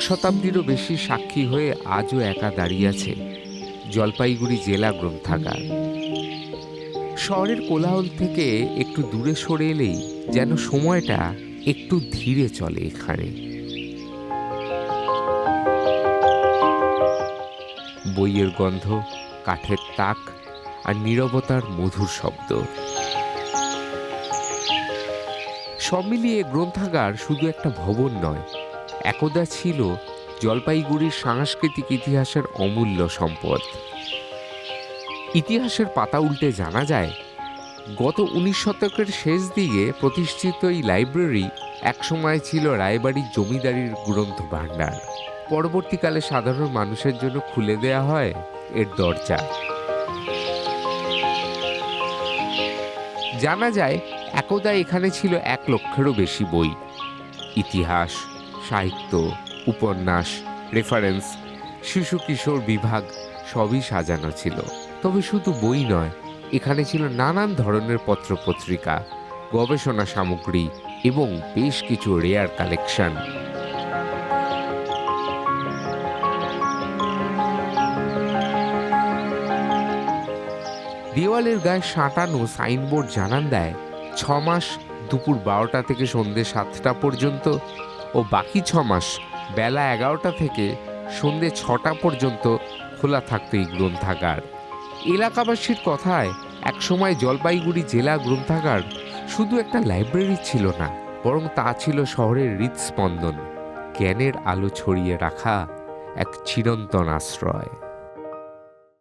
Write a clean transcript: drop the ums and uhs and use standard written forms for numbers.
শতাব্দীরও বেশি সাক্ষী হয়ে আজও একা দাঁড়িয়ে আছে জলপাইগুড়ি জেলা গ্রন্থাগার। শহরের কোলাহল থেকে একটু দূরে সরে এলেই যেন সময়টা একটু ধীরে চলে এখানে। বইয়ের গন্ধ, কাঠের তাক আর নীরবতার মধুর শব্দ, সব মিলিয়ে গ্রন্থাগার শুধু একটা ভবন নয়, একদা ছিল জলপাইগুড়ির সাংস্কৃতিক ইতিহাসের অমূল্য সম্পদ। ইতিহাসের পাতা উল্টে জানা যায়, গত 19 শতকের শেষ দিকে প্রতিষ্ঠিত এই লাইব্রেরি একসময় ছিল রায়বাড়ির জমিদারির গ্রন্থ ভাণ্ডার। পরবর্তীকালে সাধারণ মানুষের জন্য খুলে দেয়া হয় এর দরজা। জানা যায়, একদা এখানে ছিল 1 লক্ষেরও বেশি বই। ইতিহাস, সাহিত্য, উপন্যাস, রেফারেন্স, শিশু কিশোর বিভাগ সবই সাজানো ছিল। তবে শুধু বই নয়, এখানে ছিল নানান ধরনের পত্রপত্রিকা, গবেষণা সামগ্রী এবং বেশ কিছু রেয়ার কালেকশন। দেওয়ালের গায়ে সাঁটানো সাইনবোর্ড জানান দেয় 6 মাস দুপুর 12টা থেকে সন্ধ্যে 7টা পর্যন্ত ও বাকি 6 মাস বেলা 11টা থেকে সন্ধ্যে 6টা পর্যন্ত খোলা থাকত এই গ্রন্থাগার। এলাকাবাসীর কথায় একসময় জলপাইগুড়ি জেলা গ্রন্থাগার শুধু একটা লাইব্রেরি ছিল না, বরং তা ছিল শহরের হৃদস্পন্দন, জ্ঞানের আলো ছড়িয়ে রাখা এক চিরন্তন আশ্রয়।